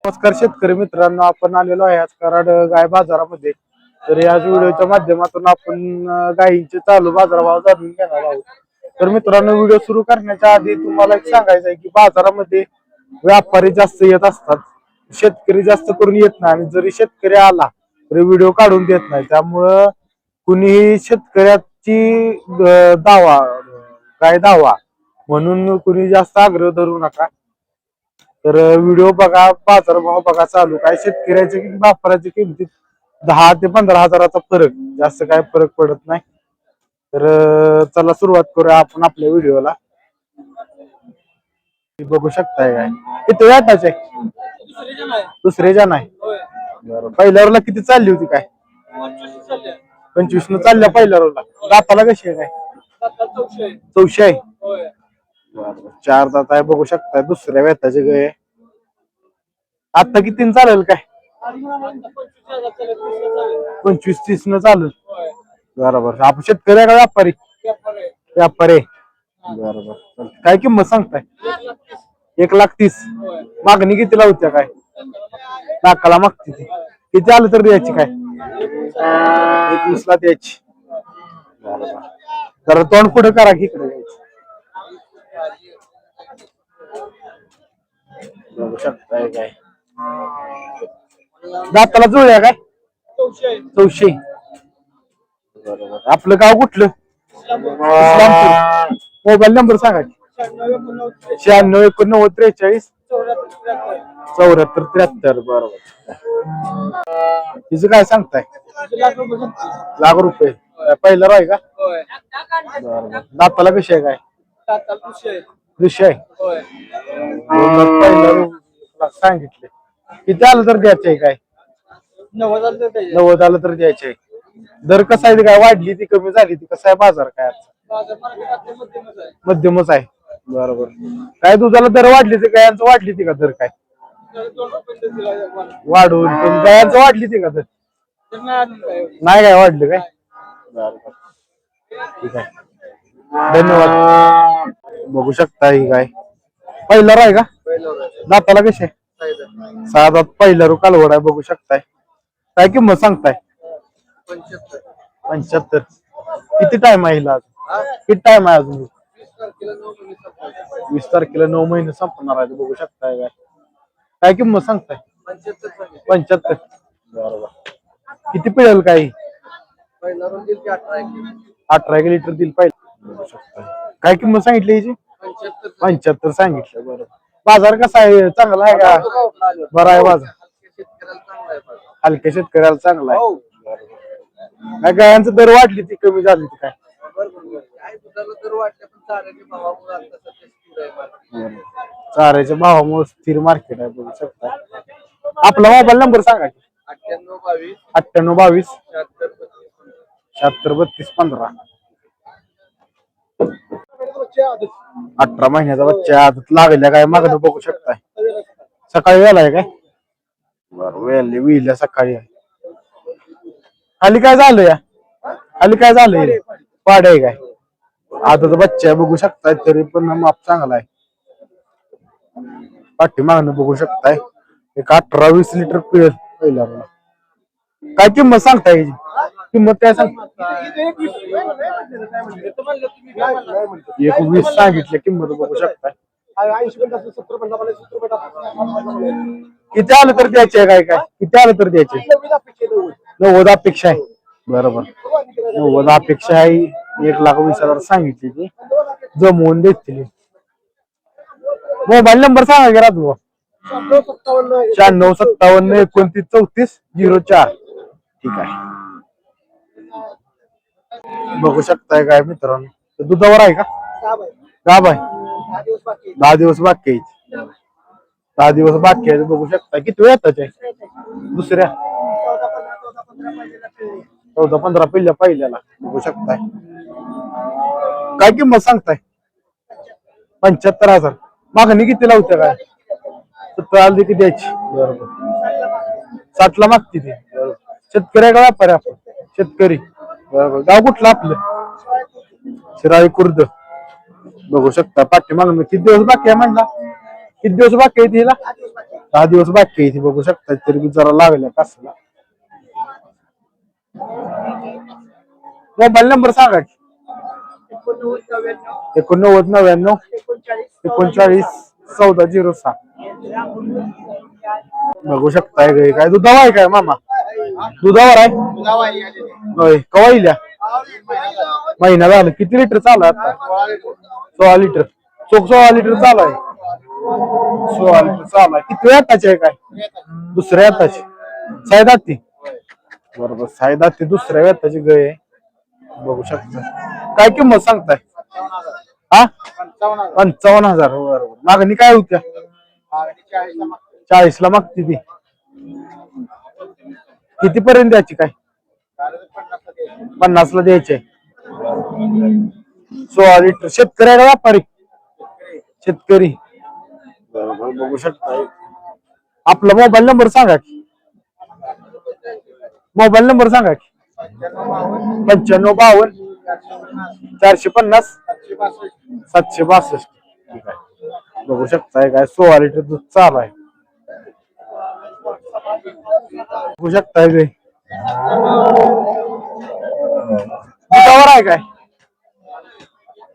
नमस्कार शेतकरी मित्रांनो, आपण आलेलो आहे आज कराड गाय बाजारामध्ये. तर या व्हिडिओच्या माध्यमातून आपण गायींचे चालू बाजारभाव जाणून घेणार आहोत. तर मित्रांनो, व्हिडिओ सुरू करण्याच्या आधी तुम्हाला एक सांगायचं आहे की बाजारामध्ये व्यापारी जास्त येत असतात, शेतकरी जास्त करून येत नाही. आणि जरी शेतकरी आला तरी व्हिडिओ काढून देत नाही. त्यामुळं कुणीही शेतकऱ्याची दावा म्हणून कुणी जास्त आग्रह धरू नका. तर व्हिडिओ बघा, बाजारभाव बघा चालू. काय शेतकऱ्याच्या की व्यापाराच्या किमतीत 10 ते 15 हजाराचा फरक, जास्त काय फरक पडत नाही. तर चला सुरुवात करूया आपण आपल्या व्हिडिओला. बघू शकताय काय किती वेटाचे दुसरे जण आहे. बरं, पहिल्या रोला किती चालली होती काय? 25 न चालल्या पहिल्या रोला. दाताला कशी आहे काय? 400 आहे. चार दात आहे, बघू शकताय. दुसऱ्या वेताचे गाय आता किती चालेल काय? 25-30 न चालेल. बरोबर. आपण शेतकरी का व्यापारी? व्यापारी. बरोबर. काय किंमत सांगताय? 1,30,000. मागणी किती लावत्या काय? लाखाला मागते ती. किती आलं तर द्यायची काय? 21 ला द्यायची. बरोबर. जरा तोंड पुढे करा की इकडे द्यायची. बघू शकताय काय दाताला जुळल्या काय? 400. बरोबर. आपलं गाव कुठलं? इस्लामपूर. मोबाईल नंबर सांगा. 96 89 43 74 73. बरोबर. तिचं काय सांगताय? लाख रुपये. पहिला राय का? बरोबर. दाताला कशी आहे काय? विषय पहिला सांगितले. किती आलं तर द्यायचंय काय? 90 आलं तर द्यायचंय. दर कसा आहे? काय वाढली ती कमी झाली ती? कसा आहे बाजार काय? मध्यमच आहे. बरोबर. काय दुधाला दर वाढली ती? गायांचं वाढली ती का दर काय? वाढून पण गायांचं वाढली ती का दर? नाही काय वाढलं काय? बरोबर. ठीक आहे, धन्यवाद. बघू शकता ही गाय पहिला आहे का? दाताला कसे? 6 दात. पहिला रू कालवड आहे. बघू शकताय. काय किंमत सांगताय? 75. किती टाइम आहे हिला? किती टाइम आहे अजून? 20 तारखेला 9 महिने संपणार आहे. बघू शकताय काय. काय किंमत सांगताय? 75. बरोबर. किती पिळेल काही? 18 लिटर दिल पाहिजे. काय किंमत सांगितली याची? 75 सांगितलं. बरोबर. बाजार कसा आहे? चांगला आहे का? बरा आहे बाजार. हलक्या शेतकऱ्याला चांगला आहे. काय गायांचं दर वाढली ती कमी झाली ती काय? चाऱ्याच्या भावामुळे स्थिर मार्केट आहे. बघू शकता. आपला मोबाईल नंबर सांगा की. 98 22 76 32 15. 18 महिन्याचा बच्चा आदत लागल्या काय मागणं बघू शकताय. सकाळी वेळा काय? बरं, वेळल्या सकाळी आहे. खाली काय झालं या? खाली काय झालं? पाड आहे काय? आदत बच्चा बघू शकताय. तरी पण माप चांगला आहे. पाठी मागणं बघू शकताय. एक 18-20 लिटर पिळेल पहिला. काय किंमत सांगताय? किंमत काय सांगता? 21 सांगितले किंमत. बघू शकताय. किती आलं तर द्यायचे काय? काय किती आलं तर द्यायचे? 90 अपेक्षा आहे. बरोबर. 90 अपेक्षा आहे. 1,20,000 सांगितली ती. जमवून देतील. मोबाईल नंबर सांगा की राजू. 96 57 29 34 04. ठीक आहे. बघू शकताय काय मित्रांनो, दुधावर आहे का? गाब आहे. 10 दिवस बाकी आहे. 10 दिवस बाकी आहे. बघू शकता. किती वेळ येतात? दुसऱ्या 14-15 पहिल्याला. बघू शकताय. काय किंमत सांगताय? 75,000. मागणी किती लावते काय? 70 आली किती द्यायची? बरोबर. 60 ला मागते ती. शेतकरी का व्यापारी? आपण शेतकरी. बरोबर. गाव कुठलं आपलं? शिराळी खुर्द. बघू शकता. पाठी मागणं किती दिवस बाकी आहे म्हणला? किती दिवस बाकी आहे तिला? 10 दिवस बाकी आहे इथे बघू शकता तरी बी जरा लागल्या कासला. मोबाईल नंबर सांगा की. 8999 39 1406. बघू शकताय गाय काय दुधावर आहे काय मामा? दुधावर आहे होय. कवा येईल? महिना झाला. किती लिटर चालू आहे आता? 16 लिटर. 16 लिटर चालू आहे. 16 लिटर चालू आहे. किती आताची आहे काय? दुसऱ्या आताची सायदाती. बरोबर सायदाती दुसऱ्या व्यताची गाय आहे. बघू शकता. काय किंमत सांगताय? हा 55,000. बरोबर. मागणी काय होत्या? 40 ला मागती ती. किती पर्यंत द्यायची काय? 50 ला द्यायचे. 16 लिटर. शेतकरी आहे का व्यापारी? शेतकरी. बरोबर बघू शकता. आपला मोबाईल नंबर सांगा की. मोबाईल नंबर सांगा की. 9552 450 762. ठीक आहे. बघू शकताय काय 16 लिटर दूध चालू आहे. बघू शकताय काय दुधावर आहे काय?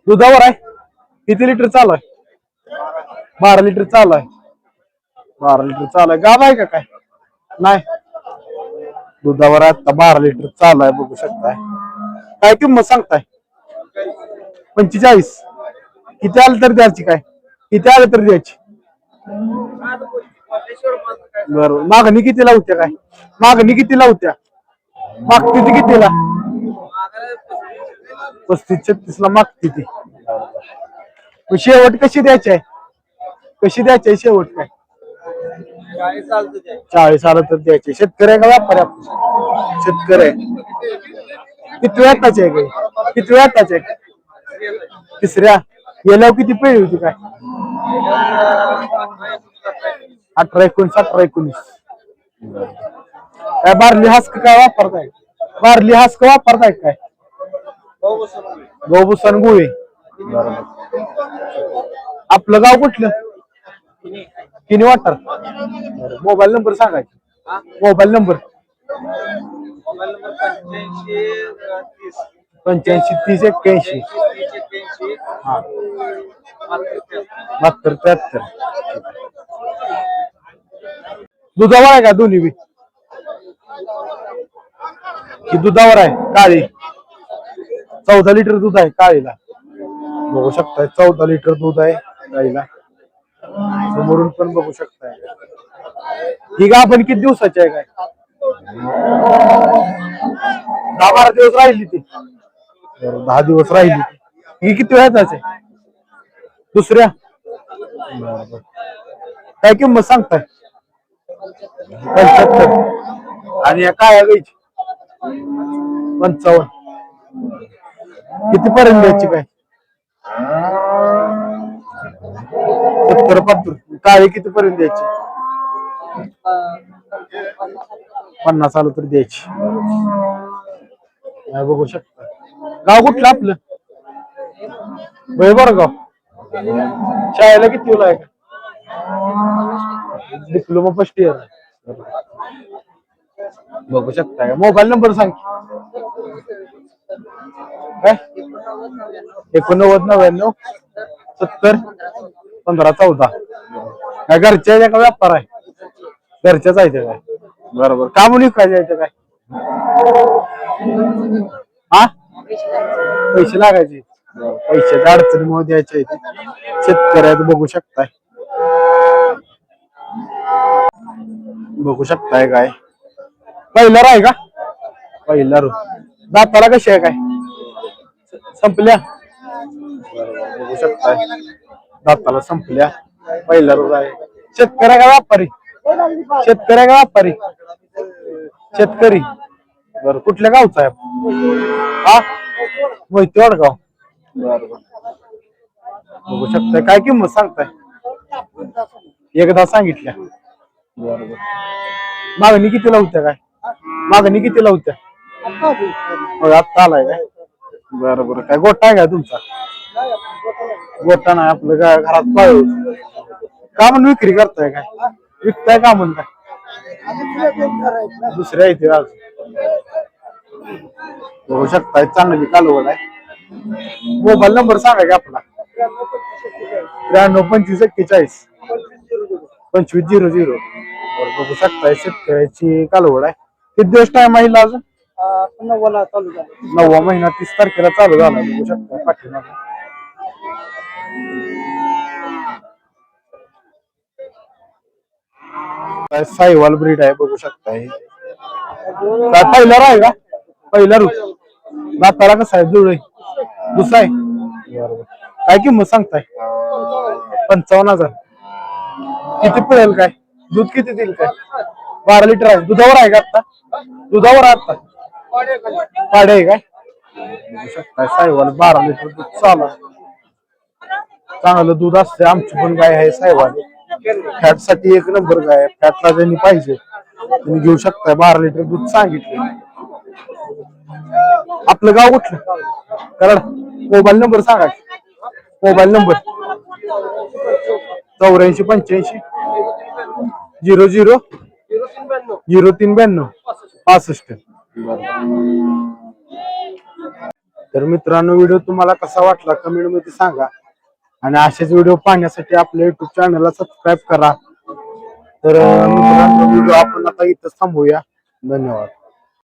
दुधावर आहे. किती लिटर चालू आहे? 12 लिटर चालू आहे. 12 लिटर चालू आहे. गाभ आहे का काय? नाही. दुधावर आता 12 लिटर चालू आहे. बघू शकताय. काय किंमत सांगताय? 45. किती आलं तर द्यायची काय? किती आलं तर द्यायची? बरोबर. मागणी किती लावत्या काय? मागणी किती लावत्या? मागती ती कितीला? 35-36 ला मागती ती. शेवट कशी द्यायची आहे? कशी द्यायची आहे शेवट काय? 40 आलं तर द्यायचे. शेतकरी आहे का व्यापारी? आपण शेतकरी आहे. किती वेळाचे आहे काय? किती वेळाचे आहे? तिसऱ्या. गेल्यावर किती पिळी होती काय? 18 19 18 19. काय बारली हास्क काय वापरताय? बारली हास्क वापरताय काय? गोबुसन गुळे. आपलं गाव कुठलं? किनी वाटर. मोबाईल नंबर सांगा. Mobile number 85 30 81. 72 73. दुधावर आहे का दोन्ही बी? ही दुधावर आहे काळी. 14 लिटर दूध आहे काळीला. बघू शकताय 14 लिटर दूध आहे काळीला. समोरून पण बघू शकताय. ही का आपण किती दिवसाची आहे काय? 10-12 दिवस राहिली ती. 10 दिवस राहिली. ही किती वेळाची? दुसऱ्या. काय किंमत सांगताय? 75. आणि या काय गायची? 55. किती पर्यंत द्यायची काय? 70-75. काळी किती पर्यंत द्यायची? 50 आलं तर द्यायची. बघू शकता. गाव कुठलं आपलं? बरं गाव. शाळेला किती वेळा आहे का? Diploma first year. बघू शकता का? मोबाईल नंबर सांग. काय? 8999 70 15 14. काय घरच्या का व्यापार आहे? घरच्याच आहे ते काय? बरोबर. का म्हणून काय जायचं काय? हा पैसे लागायचे. पैशाच्या अडचणीमुळे द्यायचे इथे. शेतकऱ्यात बघू शकताय. बघू शकताय काय पहिला आहे का? पहिला रो दाताला कशी आहे काय? संपल्या. बघू शकताय दाताला संपल्या. पहिला रो आहे. शेतकऱ्या का व्यापारी? शेतकऱ्या का व्यापारी? शेतकरी. बरं कुठल्या गावचा आहे? हा मोहिते वडगाव. बरोबर. बघू शकताय. काय किंमत सांगताय? एकदा सांगितल्या. बरोबर. मागणी किती लावत्या काय? मागणी किती लावत्या? आत्ता आलाय काय? बरोबर. काय गोठा आहे काय तुमचा? गोठा नाही आपलं घरात पाळू. का म्हणून विक्री करताय काय? विकताय का म्हणताय? दुसऱ्या इथे आज बघू शकताय चांगली कालवड आहे. मोबाईल नंबर सांगा की आपला. 93 25 41 2500. बघू शकताय शेतकऱ्याची कालवड आहे. किती दिवस टाइम आहे अजून? 9वा चालू झाला. 9वा महिना 30 तारखेला चालू झाला. बघू शकताय पाठीमागे. साहिवाल ब्रीड आहे बघू शकताय. काय पहिला आहे का? पहिला रूप दाताला कसा आहे? जुळ दुसरा आहे. बरोबर. काय किंमत सांगताय? 55,000. किती पिळेल काय? दूध किती देईल काय? 12 लिटर आहे. दुधावर आहे का आता? दुधावर आहे आता. पाडे आहे काय? बघू शकताय साहिवाल 12 लिटर दूध चालू. चांगलं दूध असते. आमची पण गाय आहे साहिवाल. फॅट साठी एक नंबर गाय. फॅटला ज्यांनी पाहिजे तुम्ही घेऊ शकता. 12 लिटर दूध सांगितले. आपलं गाव कुठलं? कराड. मोबाईल नंबर सांगा. Mobile number 84 85 00 0392 65. तर मित्रांनो व्हिडिओ तुम्हाला कसा वाटला कमेंट मध्ये सांगा आणि असेच व्हिडिओ पाहण्यासाठी आपल्या युट्यूब चॅनलला सबस्क्राईब करा. तर मित्रांनो व्हिडिओ आपण आता इथं थांबूया. धन्यवाद.